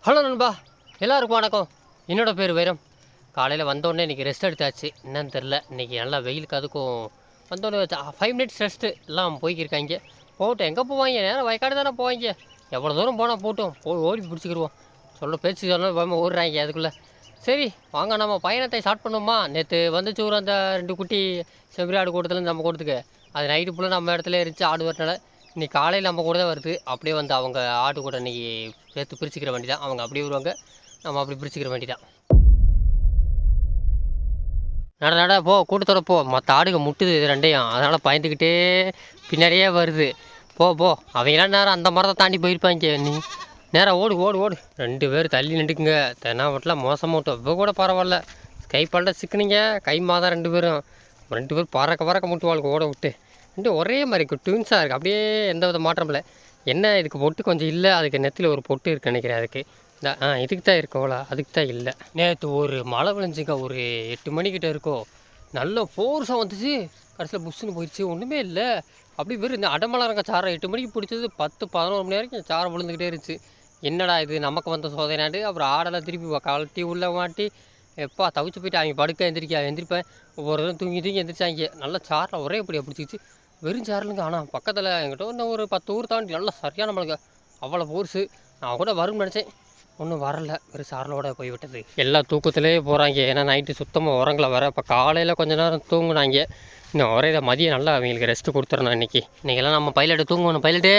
Hello நண்பா, எல்லாருக்கும் வணக்கம். என்னோடய பேர் வைரம். காலையில் வந்தோடனே இன்றைக்கி ரெஸ்ட் எடுத்தாச்சு. என்னன்னு தெரில, இன்றைக்கி நல்லா வெயிலுக்கு அதுக்கும் வந்தோடனே 5 மினிட்ஸ் ரெஸ்ட்டு எல்லாம் போய்க்கிருக்காங்க. போகட்டும், எங்கே போவாங்க? நேரம் வயக்காடு தானே போவாங்க. எவ்வளோ தூரம் போனால் போட்டும், போய் ஓடி பிடிச்சிக்கிடுவோம். பேச்சு சொன்னால் பயமாக ஓடுறாங்க அதுக்குள்ளே. சரி வாங்க, நம்ம பயணத்தை ஸ்டார்ட் பண்ணுவோமா? நேற்று வந்துச்சு ஒரு அந்த 2 குட்டி செம்பரி ஆடு கூட்டத்துலேருந்து நம்ம கூட்டத்துக்கு. அது நைட்டு ஃபுல்லாக நம்ம இடத்துல இருந்துச்சு ஆடு வரனால. இன்றைக்கி காலையில் நம்ம கூட தான் வருது. அப்படியே வந்து அவங்க ஆட்டு கூட இன்றைக்கி சேர்த்து பிரிச்சுக்கிற வண்டி தான். அவங்க அப்படியே வருவாங்க, நம்ம அப்படி பிரிச்சுக்கிற வண்டி தான். நட போ, கூட்டத்தோட போ. மற்ற ஆடுக முட்டுது இது ரெண்டையும், அதனால் பயந்துக்கிட்டே பின்னாடியே வருது. போ அவங்களாம் நேரம் அந்த மரத்தை தாண்டி போயிருப்பாங்க. நீ நேராக ஓடு ஓடு ஓடு. 2 பேர் தள்ளி நின்றுக்குங்க. தென்னாவட்டில் மோசமாகட்டும். இப்போ கூட பரவாயில்ல, கை பல்ல சிக்கனிங்க. கை மாதம் 2 பேர் பறக்க முட்டுவாளுக்கு ஓட விட்டு. ஒரே மாதிரி இருக்குது, ட்வின்ஸாக இருக்குது. அப்படியே எந்த வித மாற்றம் இல்லை. என்ன இதுக்கு பொட்டு கொஞ்சம் இல்லை, அதுக்கு நெத்தியில் ஒரு பொட்டு இருக்குது நினைக்கிறேன். அதுக்கு இதுக்கு தான் இருக்கோல, அதுக்கு தான் இல்லை. நேற்று ஒரு மழை விளைஞ்சிங்க, ஒரு 8 மணிக்கிட்ட இருக்கோம். நல்ல ஃபோர்ஸாக வந்துச்சு. கடைசியில் புஷ்ஷுன்னு போயிடுச்சு, ஒன்றுமே இல்லை. அப்படி வெறும் இந்த அடமலரங்க சாரம் 8 மணிக்கு பிடிச்சது 10-11 மணி வரைக்கும் சாரம் விழுந்துக்கிட்டே இருந்துச்சு. என்னடா இது நமக்கு வந்த சோதனையாண்டு. அப்புறம் ஆடெல்லாம் திருப்பி கழட்டி உள்ளே மாட்டி எப்பா தவிச்சு போயிட்டு அவங்க படுக்க எந்திரிப்பேன். ஒவ்வொரு தூரம் தூங்கி எந்திரிச்சாங்க. நல்லா சாரில் ஒரே இப்படி பிடிச்சிச்சு, வெறும் சாரலுங்க. ஆனால் பக்கத்தில் எங்கிட்ட இன்னும் ஒரு 10 ஊர் தாண்டி நல்லா சரியான மழைங்க, அவ்வளோ ஃபோர்ஸு. நான் கூட வரும்னு நினச்சேன், ஒன்றும் வரல, வெறும் சாரலோட போய்விட்டது. எல்லாம் தூக்கத்திலே போகிறாங்க. ஏன்னா நைட்டு சுத்தமாக உரங்களை வர. இப்போ காலையில் கொஞ்சம் நேரம் தூங்குனாங்க. இன்னும் ஒரே மதியம் நல்லா அவங்களுக்கு ரெஸ்ட்டு கொடுத்துறணும். இன்றைக்கெல்லாம் நம்ம பைலட்டு தூங்கணும். பைலட்டு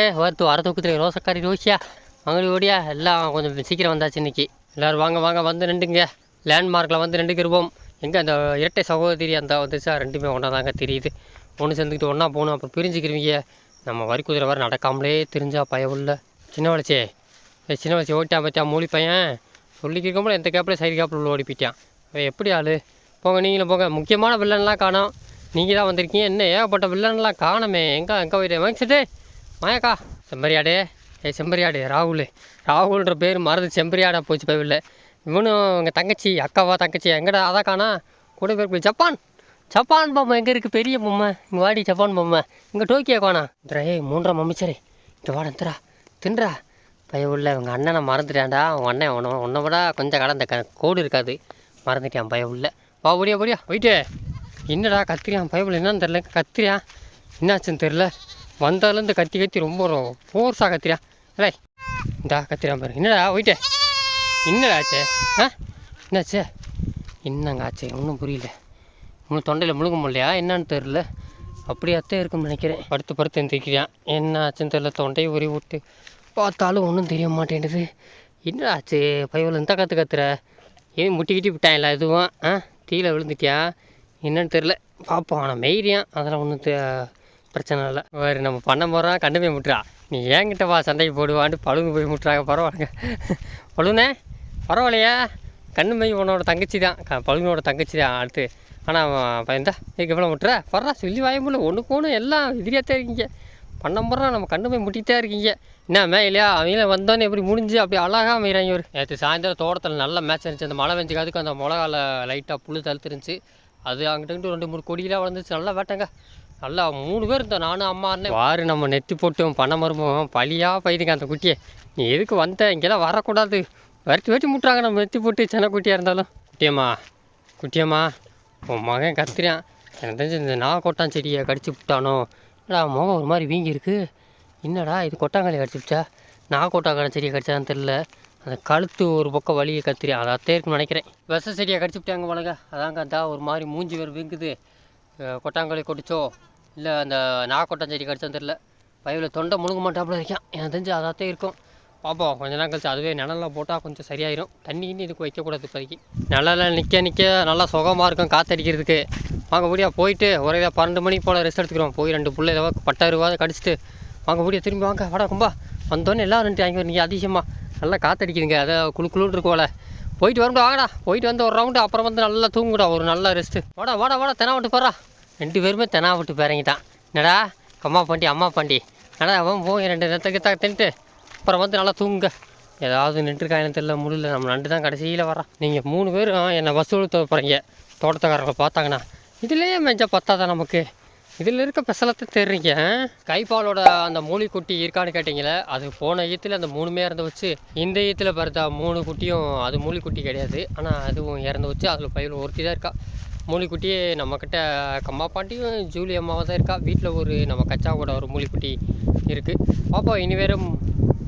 வர தூக்கத்தில் ரோசக்காரி ரோசியா மங்கடி ஓடியா எல்லாம் கொஞ்சம் சீக்கிரம் வந்தாச்சு. இன்றைக்கி எல்லோரும் வாங்க வந்து நின்றுங்க. லேண்ட்மார்க்கில் வந்து நின்றுக்கிருவோம். எங்கே அந்த இரட்டை சகோதரி அந்த வந்துச்சா, 2மே ஒன்றா தாங்க தெரியுது. ஒன்று சேர்ந்துக்கிட்டு ஒன்றா போகணும், அப்புறம் பிரிஞ்சுக்கிருவீங்க. நம்ம வரி குதிரை வர நடக்காமலே தெரிஞ்சா பயவுள்ள. சின்ன வளர்ச்சி ஓட்டியா பச்சா மூலி பையன் சொல்லிக்கிறோம்ல. எந்த கேப்பில் சைடு கேப்பில் உள்ள ஓடி போயிட்டான். எப்படி ஆள்? போங்க, நீங்களும் போங்க. முக்கியமான வில்லன்லாம் காணோம். நீங்கள் தான் வந்திருக்கீங்க. என்ன ஏகப்பட்ட வில்லன்லாம் காணமே. எங்கே போயிட்டேன்? வாங்கிச்சிட்டு மாயாக்கா செம்பரியாடு ராகுல்ன்ற பேர் மறந்து செம்பரியாடாக போச்சு பயவில்லை. இவனும் எங்கள் தங்கச்சி தங்கச்சி எங்கடா அதான் காணா. கூட பேர் ஜப்பான் பொம்மை எங்கே இருக்குது? பெரிய பொம்மை இங்கே வாடி. ஜப்பான் பொம்மை இங்கே டோக்கியோ காணா. ட்ரை 3ஆம் அமைச்சரே இங்கே வாடா தின்றா பயவுள்ள. உங்கள் அண்ணனை மறந்துட்டான்டா. அவங்க அண்ணன் உன்னை விட கொஞ்சம் கடந்த கோடு இருக்காது, மறந்துட்டான் பயவுள்ள. வா ஓடியா போயிட்டு. என்னடா கத்திரியான் பயவுள்ள? என்னன்னு தெரில, கத்திரியான் என்னாச்சுன்னு தெரில. வந்தாலேருந்து கத்தி ரொம்ப ஃபோர்ஸாக கத்திரியான். இல்லை இந்தா கத்திரியான் பாரு. என்னடா போயிட்டு என்னடாச்சு? என்னாச்சு? என்னங்க ஆச்சு? ஒன்றும் புரியல. ஒன்றும் தொண்டையில் முழுங்க முடியலையா என்னன்னு தெரில. அப்படியாத்தான் இருக்குன்னு நினைக்கிறேன். படுத்து எந்திரிக்கிறான். என்ன ஆச்சுன்னு தெரில. தொண்டையை உரி விட்டு பார்த்தாலும் ஒன்றும் தெரிய மாட்டேங்குது. என்னடா ஆச்சு பயவில் இந்த கத்துற? ஏன் முட்டிக்கிட்டு விட்டான்ல எதுவும்? தீயில விழுந்துட்டியா என்னன்னு தெரில. பார்ப்போம். ஆனால் மெய்றியான், அதெல்லாம் ஒன்றும் பிரச்சனை இல்லை. வேறு நம்ம பண்ண போகிறோம். கண்டு போய் முட்டுறா. நீ ஏங்கிட்ட வா, சண்டைக்கு போடுவான்ட்டு பழுங்கு போய் முட்டுறாங்க. பரவாயில்லைங்க பழுனே, பரவாயில்லையா? கண்ணு மை உன்னோட தங்கச்சி தான், பழுனோட தங்கச்சி தான். அடுத்து ஆனால் பயந்தா இதுக்கு எவ்வளோ முட்டுற பரவா சொல்லி வாயமுள்ள. ஒன்றுக்கு ஒன்று எல்லாம் எதிரியாகத்தான் இருக்கீங்க. பண்ண போகிறோம் நம்ம கண்ணு போய் முட்டிகிட்டே இருக்கீங்க. என்ன இல்லையா? அவங்கள வந்தோன்னே எப்படி முடிஞ்சு அப்படி அழகாக அமைகிறாங்க. ஒரு நேற்று சாயந்தரம் தோட்டத்தில் நல்ல மேட்ச் இருந்துச்சு. அந்த மழை வெஞ்சுக்காதுக்கு அந்த மிளகாவில் லைட்டாக புல் தழுத்துருந்துச்சு. அது அங்கிட்டு 2-3 கொடியெலாம் வளர்ந்துச்சு. நல்லா வேட்டங்க. நல்லா 3 பேர் இருந்தோம், நானும் அம்மா அண்ணன். வாரு நம்ம நெத்தி போட்டும் பண்ண மருமம் பழியாக பயிடுங்க அந்த குட்டியை. நீ எதுக்கு வந்த? இங்கெல்லாம் வரக்கூடாது. வெட்டி முட்டுறாங்க நம்ம நெத்தி போட்டு. சின்ன குட்டியாக இருந்தாலும். குட்டியம்மா உன் மகன் கத்துறான். எனக்கு தெரிஞ்சு இந்த கொட்டான் செடியை கடிச்சு விட்டானோ. என்னடா முகம் ஒரு மாதிரி வீங்கி இருக்குது. என்னடா இது கொட்டாங்காலியை கடிச்சிப்பிச்சா? கொட்டாங்கான செடியை கடிச்சான்னு தெரில. அந்த கழுத்து ஒரு பக்கம் வலியை கத்துறியான். அதை அத்தே இருக்குன்னு நினைக்கிறேன். விஷ செடியை கடிச்சு விட்டாங்க போலங்க. அதாங்க அந்த ஒரு மாதிரி மூஞ்சி வேறு வீங்குது. கொட்டாங்காலி கொடிச்சோ இல்லை அந்த கொட்டான் செடி கடிச்சான்னு தெரில. பயிரில் தொண்டை முழுங்க மாட்டாப்புல இருக்கான். எனக்கு தெரிஞ்சு அதாத்தே இருக்கும். பார்ப்போம், கொஞ்ச நாள் கழிச்சு அதுவே நிழலாம் போட்டால் கொஞ்சம் சரியாயிடும். தண்ணின்னு இதுக்கு வைக்கக்கூடாது இப்போதைக்கு. நிழலில் நிற்க நல்லா சுகமாக இருக்கும் காற்றடிக்கிறதுக்கு. வாங்க முடியா போயிட்டு ஒரே 12 மணிக்கு போல் ரெஸ்ட் எடுத்துக்கிறோம். போய் 2 புள்ளை ஏதாவது பட்டாருவாத கடிச்சிட்டு வாங்க முடியா திரும்பி வாங்க. வாடா கும்பா வந்தோடனே எல்லாம் 2 வாங்கி வரீங்க. அதிகமாக நல்லா காற்றடிக்குதுங்க. அதை குழுன்னு இருக்கோல. போயிட்டு வரணும். வாங்கடா போயிட்டு வந்து ஒரு ரவுண்டு, அப்புறம் வந்து நல்லா தூங்குடா. ஒரு நல்ல ரெஸ்ட்டு. வாடா தெனாவட்டு போகிறா. 2 பேருமே தெனாவட்டு பேரங்கிட்டான். என்னடா அம்மா பாண்டி நடா அவன் போய் 2 நேரத்துக்கு தின்ட்டு அப்புறம் வந்து நல்லா தூங்குங்க. ஏதாவது நின்றுருக்காயின்னு தெரியல, முடியல. நம்ம நண்டு தான் கடைசியில் வரான். நீங்கள் 3 பேரும் என்னை வசூல் போகிறீங்க. தோட்டத்துக்காரங்களை பார்த்தாங்கண்ணா இதுலேயே மெஞ்சா பத்தாதான் நமக்கு. இதில் இருக்க பெசலத்தை தெரியுங்க. கைப்பாலோட அந்த மூலிக்குட்டி இருக்கான்னு கேட்டிங்களே, அது போன ஈத்தில் அந்த 3மே இறந்து வச்சு. இந்த ஈத்தில் பார்த்தா 3 குட்டியும் அது மூலிக்குட்டி கிடையாது. ஆனால் அதுவும் இறந்து வச்சு. அதில் பையில் ஒருத்தி தான் இருக்கா. மூலிக்குட்டி நம்மக்கிட்ட கம்மா பாட்டியும் ஜூலி அம்மாவும் தான் இருக்கா. வீட்டில் ஒரு நம்ம கச்சா கூட ஒரு மூலிக்குட்டி இருக்குது. பாப்பா இனி வேறும்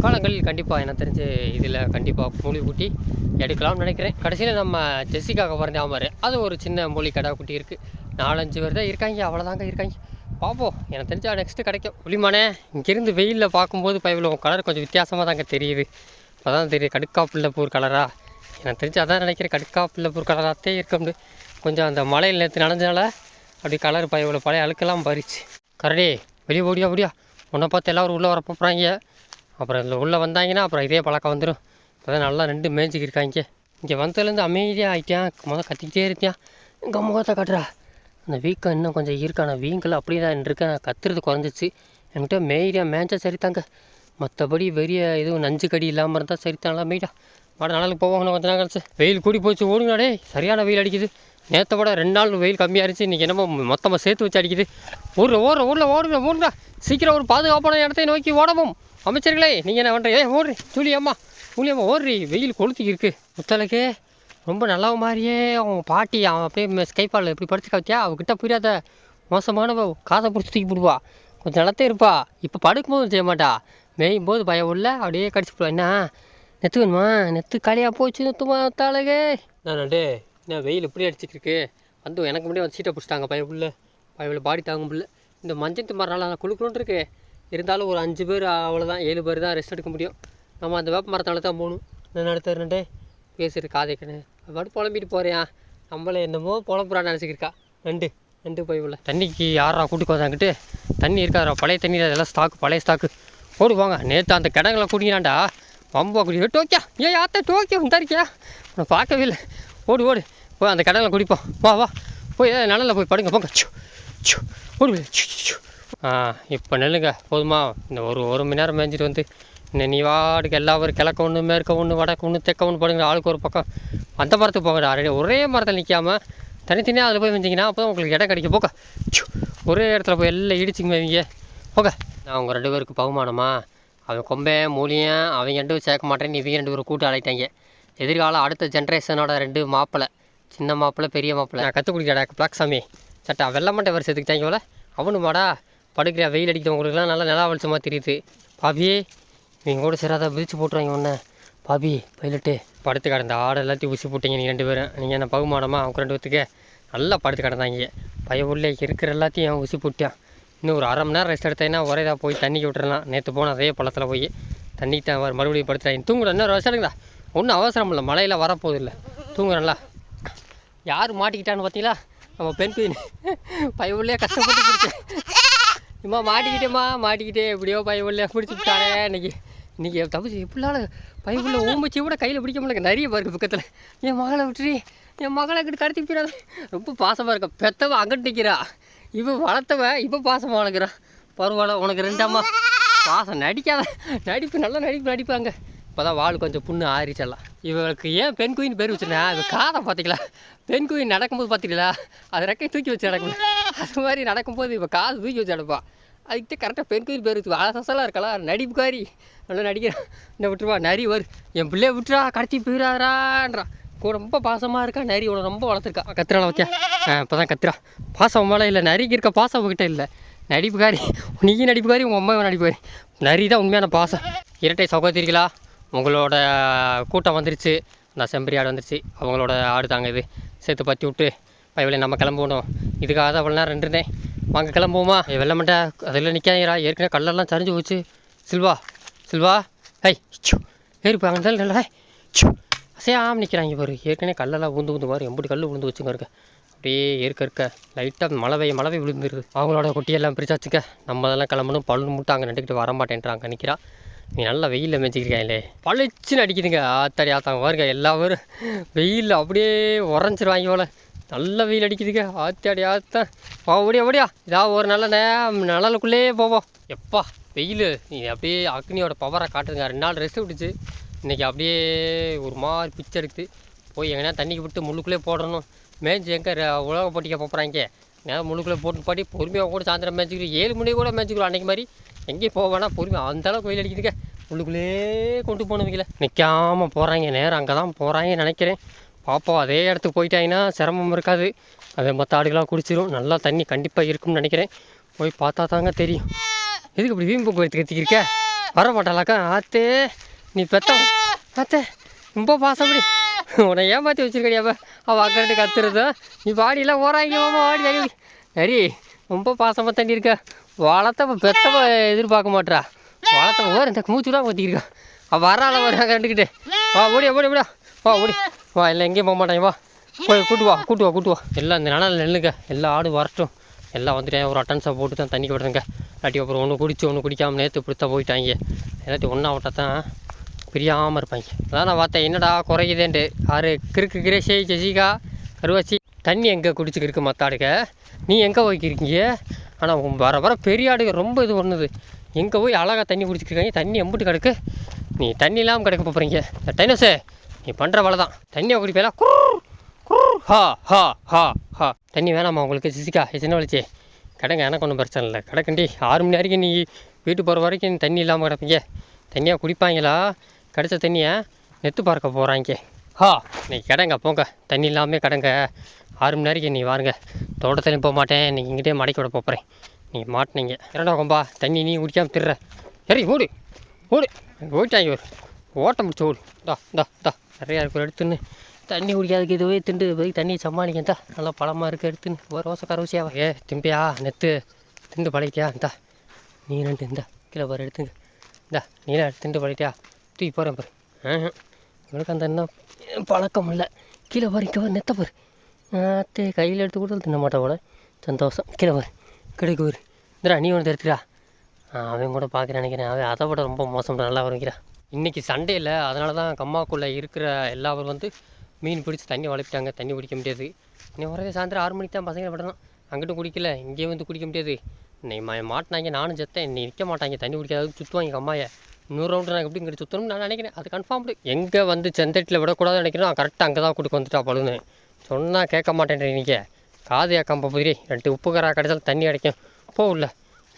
காலங்களில் கண்டிப்பாக எனக்கு தெரிஞ்சு இதில் கண்டிப்பாக மூலிக்குட்டி எடுக்கலாம்னு நினைக்கிறேன். கடைசியில் நம்ம ஜெஸ்ஸிக்காக பிறந்தாமரு அது ஒரு சின்ன மூலி கடா குட்டி இருக்குது. 4-5 பேர் தான் இருக்காங்க, அவ்வளோதாங்க இருக்காங்க. பார்ப்போம், எனக்கு தெரிஞ்சா நெக்ஸ்ட்டு கிடைக்கும். புளிமானே இங்கேருந்து வெயிலில் பார்க்கும்போது பைவில் கலர் கொஞ்சம் வித்தியாசமாக தாங்க தெரியுது. அப்போ தான் தெரியுது கடுக்காப்பில்லை பூர் கலராக. எனக்கு தெரிஞ்சு அதான் நினைக்கிறேன், கடுக்காப்பில்லை பூர் கலராகத்தே இருக்க. கொஞ்சம் அந்த மலையில் நேற்று நனைஞ்சனால அப்படி கலர் பைவில் பழைய அழுக்கெல்லாம் பறிச்சு. கரடி வெளியே ஓடியா உன்னை பார்த்து எல்லோரும் உள்ளே வர போகிறாங்க. அப்புறம் இதில் உள்ளே வந்தாங்கன்னா அப்புறம் இதே பழக்கம் வந்துடும். இப்போ தான் நல்லா 2 மேய்ச்சிக்கிருக்காங்க. இங்கே வந்ததுலேருந்து அமைதியாக ஆகிட்டேன். கத்திக்கிட்டே இருக்கியான். இங்கே முகத்தை காட்டுறா. அந்த வீக்கம் இன்னும் கொஞ்சம் இருக்கான வீங்கல் அப்படியே தான் இருக்கேன். கத்துறது குறைஞ்சிச்சு. என்கிட்ட மேய்ச்சா சரித்தாங்க. மற்றபடி வெறிய எதுவும் நஞ்சு கடி இல்லாமல் இருந்தால் சரித்தான். நல்லா மேய்டா வாட நாளுக்கு போவாங்கண்ணா கொஞ்சம் நாள் கழிச்சு. வெயில் கூடி போச்சு ஓடுங்கடே. சரியான வெயில் அடிக்குது. நேற்றை விட 2 நாள் வெயில் கம்மியாக இருந்துச்சு. இன்றைக்கி என்னமோ மொத்தமாக சேர்த்து வச்சு அடிக்குது. ஓடுங்க சீக்கிரம் ஒரு பாதுகாப்பான இடத்தை நோக்கி ஓடவும். அமைச்சர்களே நீங்கள் என்ன பண்ணுறீங்க? ஓடுறி ஜூலி அம்மா ஓடுறி. வெயில் கொளுத்தி இருக்குது. முத்தலைக்கே ரொம்ப நல்லவ மாதிரியே அவங்க பாட்டி அவன் அப்படியே ஸ்கைப்பால் இப்படி படுத்து காத்தியா. அவகிட்ட புரியாத மோசமானவ காதை பிடிச்சி தூக்கி போடுவா. கொஞ்சம் நலத்தே இருப்பா. இப்போ படுக்கும்போது செய்ய மாட்டா. மேயும் போது பயம் உள்ள அப்படியே கடிச்சு போடுவா. என்ன நெத்து வேணுமா? நெத்து காலியாக போச்சு நெத்துமா தாளகே. நானே என்ன வெயில் இப்படி அடிச்சிருக்கு. வந்து எனக்கு முன்னாடியே வந்து சீட்டை பிடிச்சிட்டாங்க பையன் பாடி தாங்க முடியல. இந்த மஞ்சத்து மரனால குழுக்குன்னு இருக்கு. இருந்தாலும் ஒரு 5 பேர் அவ்வளோதான், 7 பேர் தான் ரெஸ்ட் எடுக்க முடியும். நம்ம அந்த வேப்ப மரத்தால் தான் போகணும். நான் நடத்துறேன்டே பேசுகிற காதைக்கண்ணு அப்படி புலம்பிட்டு போகிறேன். நம்மளை என்னமோ புலம்புறான்னு நினச்சிக்கிருக்கா. நண்டு போய் உள்ள தண்ணிக்கு யாரா கூட்டிக்கு வந்தாங்கிட்டு தண்ணி இருக்காரா. பழைய தண்ணி அதெல்லாம் பழைய ஸ்டாக்கு ஓடுவாங்க. நேற்று அந்த கிடங்களை குடிக்கிறான்டா. வம்பா குடி டோக்கியா. ஏன் யாத்தா டோக்கியா வந்தாருக்கியா? நான் பார்க்கவே இல்லை. ஓடு போய் அந்த கடலை குடிப்போம். வா போய் நிழலில் போய் படுங்க போங்க. ஓடு. இப்போ நெல்லுங்க போதுமா? இந்த ஒரு மணி நேரம் மேய்ஞ்சிட்டு வந்து நீ வாடுக்கு எல்லாரும் கிழக்க ஒன்று மேற்க ஒன்று வடக்கு ஒன்று தெற்க ஒன்று படுங்க. ஆளுக்கு ஒரு பக்கம் அந்த மரத்துக்கு போங்கடா. ஒரே மரத்தில் நிற்காமல் தனித்தனியாக அதில் போய் வந்தீங்கன்னா அப்போ தான் உங்களுக்கு இடம் கிடைக்க. போக்க ஒரே இடத்துல போய் எல்லாம் இடிச்சிங்க மேவிங்க போக. நான் அவங்க 2 பேருக்கு பகுமானமா? அவன் கொம்பேன் மூலியம் அவங்க 2 சேர்க்க மாட்டேன்னு இவங்க 2 பேரும் கூட்டு அழைத்தாங்க. எதிர்காலம் அடுத்த ஜென்ரேஷனோட 2 மாப்பிள்ளை, சின்ன மாப்பிள்ளை பெரிய மாப்பிள்ளை. நான் கற்றுக் கொடுக்கடா பிளாக் சாமி சட்டா வெள்ளமட்டை வருஷத்துக்கு தாங்க போல. அவனுமாடா படுக்கிற வெயில் அடிக்கிறவங்களுக்குலாம் நல்லா நிலா வெளிச்சமாக தெரியுது. பாபியே இவங்க கூட சிறாத பிரித்து போட்டுருவாங்க ஒன்று. பாபி பைலட்டு படுத்து கிடந்த ஆடை எல்லாத்தையும் ஊசி போட்டிங்க நீங்கள் 2 பேரும். நீங்கள் என்ன பகுமானமா? அவங்க 2 பேத்துக்கு நல்லா படுத்து கிடந்தாங்க. பையன் உள்ளே இருக்கிற எல்லாத்தையும் ஊசி போட்டான். இன்னும் ஒரு 1/2 மணி நேரம் ரெஸ்ட் எடுத்தேன்னா ஒரே தான் போய் தண்ணிக்கு விட்டுறலாம். நேற்று போனால் அதே பள்ளத்தில் போய் தண்ணிக்கு தான் மறுபடியும் படுத்துறாங்க. தூங்குற இன்னும் ரெஸ்ட் எடுங்களா? ஒன்றும் அவசரம் இல்லை, மழையில் வரப்போகுது இல்லை. தூங்குறேன்ல. யார் மாட்டிக்கிட்டான்னு பார்த்தீங்களா? நம்ம பெண் குயின் பையன் உள்ளே கஷ்டப்பட்டு பிடிச்சேன். இம்மா மாட்டிக்கிட்டே எப்படியோ பையன் உள்ளே பிடிச்சி விட்டானே. இன்றைக்கி தப்பிச்சு எப்படினால பையன் உள்ள ஊம்பிச்சு கூட கையில் பிடிக்க முடியல. நிறைய பாருக்கு பக்கத்தில். என் மகளை விட்டுரு, என் மகளை அங்கிட்டு கடத்தி போயிடாத. ரொம்ப பாசமாக இருக்கா. பெத்தவன் அங்கிட்டு நிற்கிறா. இவன் வளர்த்தவன் இப்போ பாசமாக வளர்க்குறான். பரவாயில்ல உனக்கு 2 அம்மா பாசம். நடிக்காத நடிப்பு நல்லா நடிப்பாங்க. இப்போ தான் வாள் கொஞ்சம் புண்ணு ஆறிச்சலாம். இவளுக்கு ஏன் பெண் குயின் பேர் வச்சுருந்தேன். இவள் காதை பார்த்திங்களா? பெண் குயின் நடக்கும்போது பார்த்திங்களா? அது ரெக்கை தூக்கி வச்சு நடக்கணும். அது மாதிரி நடக்கும்போது இப்போ காது தூக்கி வச்சு நடப்பாள். அதுக்கிட்ட கரெக்டாக பெண் குயின் பேர் வச்சு அழகாக இருக்கலாம். நடிப்புக்காரி நல்லா நடிக்கிறான். என்ன விட்டுருவா நரி வரு. என் பிள்ளைய விட்டுறா கடத்தி போயிடாதான்றான். கூட ரொம்ப பாசமாக இருக்கா. நரி உன ரொம்ப வளர்த்துருக்கா. கத்துறாள் வத்தியா? இப்போ தான் கத்துறா. பாசம் மேலே இல்லை. நரிக்கு இருக்க பாசம் அவங்ககிட்ட இல்லை. நடிப்புக்காரி நீயும் நடிப்புக்காரி, உங்கள் அம்மாவும் நடிப்புக்காரி. நரி தான் உண்மையான பாசம். இரட்டை சகோதரிகளா உங்களோட கூட்டம் வந்துருச்சு. நான் செம்பரி ஆடு வந்துருச்சு. அவங்களோட ஆடு தாங்க இது. சேர்த்து பற்றி விட்டு பையவில்லை நம்ம கிளம்பணும். இதுக்காக தான் அவ்வளோ நேரம் நின்றுருந்தேன். வாங்க கிளம்புவோமா? வெள்ளமட்டை அதில் நிற்காதீரா. ஏற்கனவே கல்லெல்லாம் சரிஞ்சு போச்சு. சில்வா ஹை ஏறிப்போ அங்கே இருந்தாலும் நல்லா அசையாமல் நிற்கிறாங்க பாரு. ஏற்கனவே கல்லெல்லாம் ஊந்து பாரு. எப்படி கல் விழுந்து வச்சுங்க இருக்க. அப்படியே இருக்க லைட்டாக மழை விழுந்துருது. அவங்களோட கொட்டியெல்லாம் பிரிச்சாச்சுக்க. நம்ம அதெல்லாம் கிளம்பணும். பல்லு மட்டும் அங்கே நின்றுக்கிட்டு வரமாட்டேன்றாங்க. நிற்கிறா. நீ நல்லா வெயிலில் மேய்ச்சிக்கிறீங்களே. பளிச்சுன்னு அடிக்குதுங்க. ஆத்தாங்க பாருங்க. எல்லாரும் வெயிலில் அப்படியே உறைஞ்சிருவாங்க போல. நல்ல வெயில் அடிக்குதுங்க. ஆத்தான் ஓடியா இதாக ஒரு நல்ல நிழலுக்குள்ளேயே போவோம். எப்பா வெயில் நீ அப்படியே அக்னியோட பவரை காட்டுதுங்க. 2 நாள் ரெஸ்ட் விட்டுச்சு. இன்றைக்கி அப்படியே ஒரு மாதிரி பிச்சை எடுக்குது. போய் எங்கன்னா தண்ணிக்கு விட்டு முள்ளுக்குள்ளே போடணும். மேய்ஞ்சி எங்கே உலக போட்டிக்க போகிறாங்க. நேரம் முழுக்குள்ளே போட்டு பாட்டி பொறுமையாக கூட சாயந்தரம் மேய்ச்சிக்கிறோம் 7 மணி கூட மேய்ச்சிக்கிறோம் அன்றைக்கி மாதிரி எங்கேயும் போவேனா பொறுமையாக அந்தளவுக்கு வெயில் அடிக்குதுங்க உள்ளுக்குள்ளே கொண்டு போனவங்கள நிற்காமல் போகிறாங்க நேரம் அங்கே தான் போகிறாங்கன்னு நினைக்கிறேன் பார்ப்போம் அதே இடத்துக்கு போயிட்டாங்கன்னா சிரமம் இருக்காது அதை மற்ற ஆடுகளாக குடிச்சிடும் நல்லா தண்ணி கண்டிப்பாக இருக்கும்னு நினைக்கிறேன் போய் பார்த்தா தாங்க தெரியும் எதுக்கு இப்படி வீம்பு போய் கத்திக்கிருக்க வர மாட்டாளாக்கா ஆத்தே நீ பெத்த ஆத்தே ரொம்ப பாசப்படி உன்னை ஏமாற்றி வச்சுருக்கடியாப்பா அவள் அக்கறை கத்துறதா நீ வாடியெல்லாம் ஓராங்க மாமா வாடி தண்ணி சரி ரொம்ப பாசமாக தண்ணி இருக்கா வளர்த்தப்ப பெத்தப்ப எதிர்பார்க்க மாட்டா வளர்த்தப்ப வேறு இந்த மூச்சுலாம் ஊற்றிக்கிருக்கா அவள் வராள வர கண்டுக்கிட்டு வா ஓடியா ஓடி விடா வா ஓடி வா இல்லை எங்கேயும் போக மாட்டாங்க வா போய் கூட்டு வா எல்லாம் இந்த நிழல் நெல்லுங்க எல்லா ஆடும் வரட்டும் எல்லாம் வந்துட்டேன் ஒரு அட்டன்ஸாக போட்டு தான் தண்ணி விடுறேங்க இல்லாட்டி அப்புறம் ஒன்று குடிச்சு ஒன்று குடிக்காமல் நேற்று இப்படித்தான் போயிட்டாங்க எல்லாத்தையும் ஒன்றா விட்டா தான் பிரியாமல் இருப்பாங்க அதான் நான் பார்த்தேன் என்னடா குறையுதேன்ட்டு ஆறு கிறுக்கு கிரேஷி ஜெசிகா கருவாச்சி தண்ணி எங்கே குடிச்சுக்கிருக்கு மற்ற ஆடுக நீ எங்கே போய்க்கிருக்கீங்க ஆனால் வர பெரிய ஆடுக ரொம்ப இது பண்ணுது எங்கே போய் அழகாக தண்ணி குடிச்சிருக்காங்க தண்ணி எம்பிட்டு கிடக்கு நீ தண்ணி இல்லாமல் கிடக்க போகிறீங்க டைனோஸே நீ பண்ணுற வேலை தான் தண்ணியை குடிப்பேலாம் ஹா ஹா ஹா ஹா தண்ணி வேணாமா உங்களுக்கு ஜெசிகா சின்ன வலிச்சு கிடங்க எனக்கு ஒன்றும் பிரச்சனை இல்லை கிடக்கண்டி 6 மணி வரைக்கும் நீ வீட்டு போகிற வரைக்கும் தண்ணி இல்லாமல் கிடப்பீங்க தண்ணியாக குடிப்பாங்களா கிடச்ச தண்ணியை நெத்து பார்க்க போகிறாங்க ஹா நீ கிடங்க போங்க தண்ணி இல்லாமல் கிடங்க 6 மணி வரைக்கும் நீ வாருங்க தோட்டத்துலையும் போக மாட்டேன் நீ இங்கிட்டே மடக்கி விட போகிறேன் நீங்கள் மாட்டினீங்க இரண்டா கொம்பா தண்ணி நீ குடிக்காமல் திடுற சரி ஓடு ஓடிட்டாங்க ஒரு ஓட்டம் முடிச்சு ஓடு தா நிறையா இருக்கு எடுத்துன்னு தண்ணி குடிக்காதுக்கு இதுவே திண்டு போய் தண்ணியை சமாளிக்கா நல்லா பழமாக இருக்குது எடுத்துன்னு ஒரு ரோசை கரவசியாக திம்பியா நெத்து திண்டு பழகிட்டியா இந்தா நீ 2 இந்தா கீழே பாரு எடுத்துங்க இந்தா நீலாம் திண்டு பழகிட்டியா தூக்கி போகிறேன் பாரு இவனுக்கு அந்த இன்னும் பழக்கம் இல்லை கீழே பாரு இங்கே பாரு நெத்த பாரு கையில் எடுத்து கூட தின்ன மாட்டா போல சந்தோஷம் கீழே பாரு கிடைக்கு பாரு இந்தரா நீ ஒன்று எடுத்துக்கிறா அவன் கூட பார்க்குறேன் நினைக்கிறேன் அவன் அதை விட ரொம்ப மோசம் நல்லா வருங்கிறான் இன்றைக்கி சண்டே இல்லை அதனால தான் கம்மாக்குள்ளே இருக்கிற எல்லாரும் வந்து மீன் பிடிச்சி தண்ணி வளர்ப்பிட்டாங்க தண்ணி குடிக்க முடியாது இன்னும் ஒரே சாயந்தரம் 6 மணிக்கு தான் பசங்களை விடணும் அங்கிட்டும் குடிக்கல இங்கேயும் வந்து குடிக்க முடியாது இன்னைக்கு மாட்டினாங்க நானும் செத்தேன் இன்னைக்கு நிற்க மாட்டாங்க தண்ணி குடிக்காத சுற்றுவாங்க கம்மாயை இன்னொரு ரவுண்டு நான் எப்படி இங்கிட்டு சுற்றணும்னு நான் நினைக்கிறேன் அது கன்ஃபார்ம்டு எங்கே வந்து செந்தட்டில் விடக்கூடாதுன்னு நினைக்கிறேன் கரெக்டாக அங்கே தான் கூட்டு வந்துட்டா பழுன்னு சொன்னால் கேட்க மாட்டேன் இன்றைக்கி காது ஏக்காம போதிரி 2 உப்பு கரா கிடைச்சாலும் தண்ணி கிடைக்கும் போகல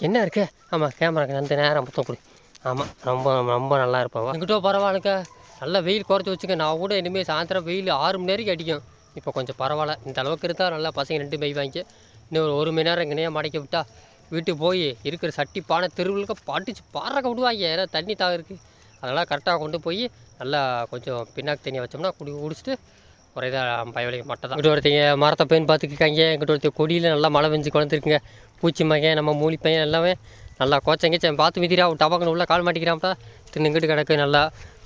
என்ன இருக்கு ஆமாம் கேமராக்கு அந்த நேரம் மொத்தம் கொடு ஆமாம் ரொம்ப ரொம்ப நல்லா இருப்பாவா எங்கிட்ட பரவாயில்லக்க நல்லா வெயில் குறைச்சி வச்சுக்க நான் கூட இனிமேல் சாயந்தரம் வெயில் 6 மணி நேரம் அடிக்கும் இப்போ கொஞ்சம் பரவாயில்ல இந்த அளவுக்கு இருந்தால் நல்லா பசங்க 2 மேய் வாங்கி இன்னும் 1 மணி நேரம் இங்கேயே மடக்கி விட்டா வீட்டுக்கு போய் இருக்கிற சட்டி பானை தெருவுகளுக்கு பாட்டிச்சு பாறக்க விடுவாங்க ஏன்னா தண்ணி தாக இருக்குது அதெல்லாம் கரெக்டாக கொண்டு போய் நல்லா கொஞ்சம் பின்னாக்கு தண்ணியை வச்சோம்னா குடிச்சிட்டு ஒரே இதாக பயவலிக்க மாட்டேன் தான் இங்கிட்ட ஒருத்தங்க மரத்தை பையன் பார்த்துக்கிருக்காங்க எங்கிட்ட ஒருத்தர் கொடியில் நல்லா மழை பெஞ்சு குழந்துருக்குங்க பூச்சி மகன் நம்ம மூலி பையன் எல்லாமே நல்லா கோச்சங்கச்சேன் பார்த்து மிதிரா டபாக்குன்னு உள்ள கால் மாட்டிக்கிறான்ப்பா தின்னுங்கிட்டு கிடக்கு நல்லா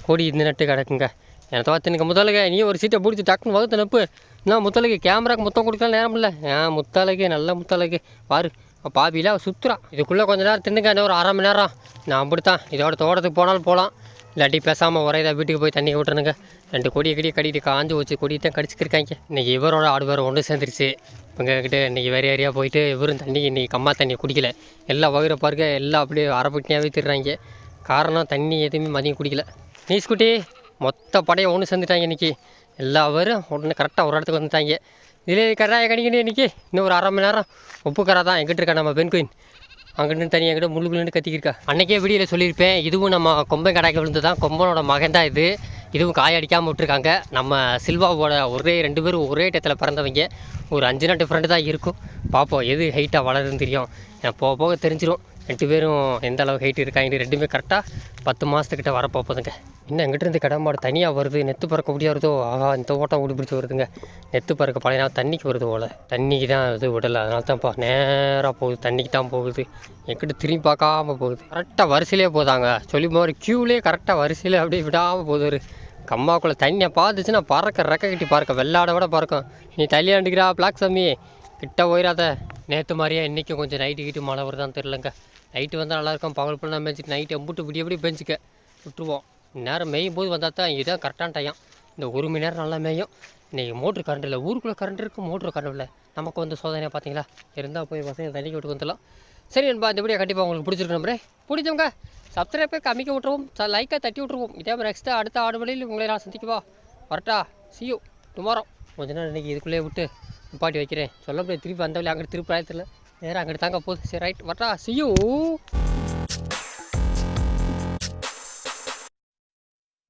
கொடி இந்த நட்டு கிடக்குங்க எனக்கு தின்னுக்க முதலுக்கு நீ ஒரு சீட்டை பிடிச்சி டக்குன்னு வகுத்து நப்பு நான் முத்தலுக்கு கேமராக்கு முத்தம் கொடுக்கலாம் நேரம் இல்லை முத்தலுக்கு நல்ல முத்தலுக்கு பாரு பாபியில் சுற்றுறான் இதுக்குள்ளே கொஞ்ச நேரம் தின்னுங்க இன்னும் ஒரு 1/2 மணி நேரம் நான் அப்படித்தான் இதோட தோட்டத்துக்கு போனாலும் போகலாம் இல்லாட்டி பேசாமல் ஒரே இதாக வீட்டுக்கு போய் தண்ணி விட்டுருனுங்க 2 கொடியை கட்டிட்டு காஞ்சி வச்சு கொடியை தான் கடிச்சிக்கிருக்காங்க இன்றைக்கி இவரோட ஆடு வேறு ஒன்று சேர்ந்துருச்சு இவங்கக்கிட்ட இன்றைக்கி வேறு ஏரியா போயிட்டு இவரும் தண்ணி இன்றைக்கி கம்மா தண்ணி குடிக்கல எல்லா வயிறை பாருங்க எல்லாம் அப்படியே அரைப்பட்டினியாகவே திடுறாங்க காரணம் தண்ணி எதுவுமே மதியம் குடிக்கல நீஸ்குட்டி மொத்த படையை ஒன்று சேர்ந்துட்டாங்க இன்றைக்கி எல்லா வரும் உடனே கரெக்டாக ஒரு இடத்துக்கு வந்துட்டாங்க இதில் கராயை கடிக்கணும் இன்றைக்கி இன்னும் ஒரு 1/2 மணி நேரம் உப்பு கரா தான் எங்கிட்ட இருக்கா நம்ம பெண் குயின் அங்கிட்டு தனியாக எங்கிட்ட முள்ளுக்குள்ளேருந்து கத்திக்கிருக்கா அன்றைக்கே வீடியோவில் சொல்லியிருப்பேன் இதுவும் நம்ம கொம்பன் கடாய்க்கு விழுந்து தான் கொம்பனோட மகன் தான் இதுவும் காய அடிக்காமல் விட்டுருக்காங்க நம்ம சில்வாவோட 2 பேரும் ஒரே டயத்தில் பிறந்தவங்க ஒரு 5 நாள் டிஃப்ரெண்ட் தான் இருக்கும் பார்ப்போம் எது ஹைட்டாக வளருதுன்னு தெரியும் போக போக தெரிஞ்சிடும் 2 பேரும் எந்த அளவு ஹைட் இருக்காங்க 2மே கரெக்டாக 10 மாதத்துக்கிட்ட வரப்போகுதுங்க இன்னும் எங்கிட்டேருந்து கடமாடு தனியாக வருது நெத்து பறக்க முடியா வருதோ ஆகா இந்த ஓட்டம் ஓடி பிடிச்சி வருதுங்க நெத்து பறக்க பழைய நாள் தண்ணிக்கு வருது போல் தண்ணிக்கு தான் இது விடலை அதனால தான்ப்பா நேராக போகுது தண்ணிக்கு தான் போகுது எங்கிட்ட திரும்பி பார்க்காம போகுது கரெக்டாக வரிசையிலே போதாங்க சொல்லி மாதிரி க்யூலேயே கரெக்டாக வரிசையில் அப்படியே விடாமல் போகுது கம்மாக்குள்ளே தண்ணியை பார்த்துச்சுன்னா பறக்க ரெக்க கட்டி பறக்க வெள்ளாட விட பறக்கும் நீ தள்ளியாண்டுக்கிறா பிளாக் சாமி கிட்ட போயிடாத நேற்று மாதிரியே இன்றைக்கும் கொஞ்சம் நைட்டு மழை வருதான்னு தெரிலங்க நைட்டு வந்தால் நல்லாயிருக்கும் பகல் பண்ணால் மேய்ச்சிட்டு நைட்டு எம்பிட்டு விடிய பெஞ்சிக்க விட்டுருவோம் நேரம் மேயும் போது வந்தால் தான் இதுதான் கரெக்டான டைம் இந்த 1 மணி நேரம் நல்லா மேயும் இன்றைக்கி மோட்ரு கரண்ட் இல்லை ஊருக்குள்ளே கரண்ட் இருக்குது மோட்ரு கரண்ட் இல்லை நமக்கு வந்து சோதனையாக பார்த்தீங்களா இருந்தால் போய் பசங்க தண்ணிக்கு விட்டு வந்துடலாம் சரி நண்பா இந்த வீடியோ கண்டிப்பாக உங்களுக்கு பிடிச்சிருக்கு நம்பரே பிடிச்சவங்க சப்ஸ்கிரைபை கம்மிக்க விட்டுருவோம் லைக்கை தட்டி விட்டுருவோம் இதே மாதிரி நெக்ஸ்ட்டு அடுத்த ஆடு வழியில் உங்களை நான் சந்திக்குவா வரட்டா சியூ டுமாரோ கொஞ்ச நேரம் இன்றைக்கி இதுக்குள்ளே விட்டு நிப்பாட்டி வைக்கிறேன். சொல்ல முடியாது திருப்பி வந்த வழி அங்கிட்டு திருப்பி ஆயத்தில் நேராக அங்கிட்டு தாங்க போகுது. சரி ரைட் வரட்டா, see you.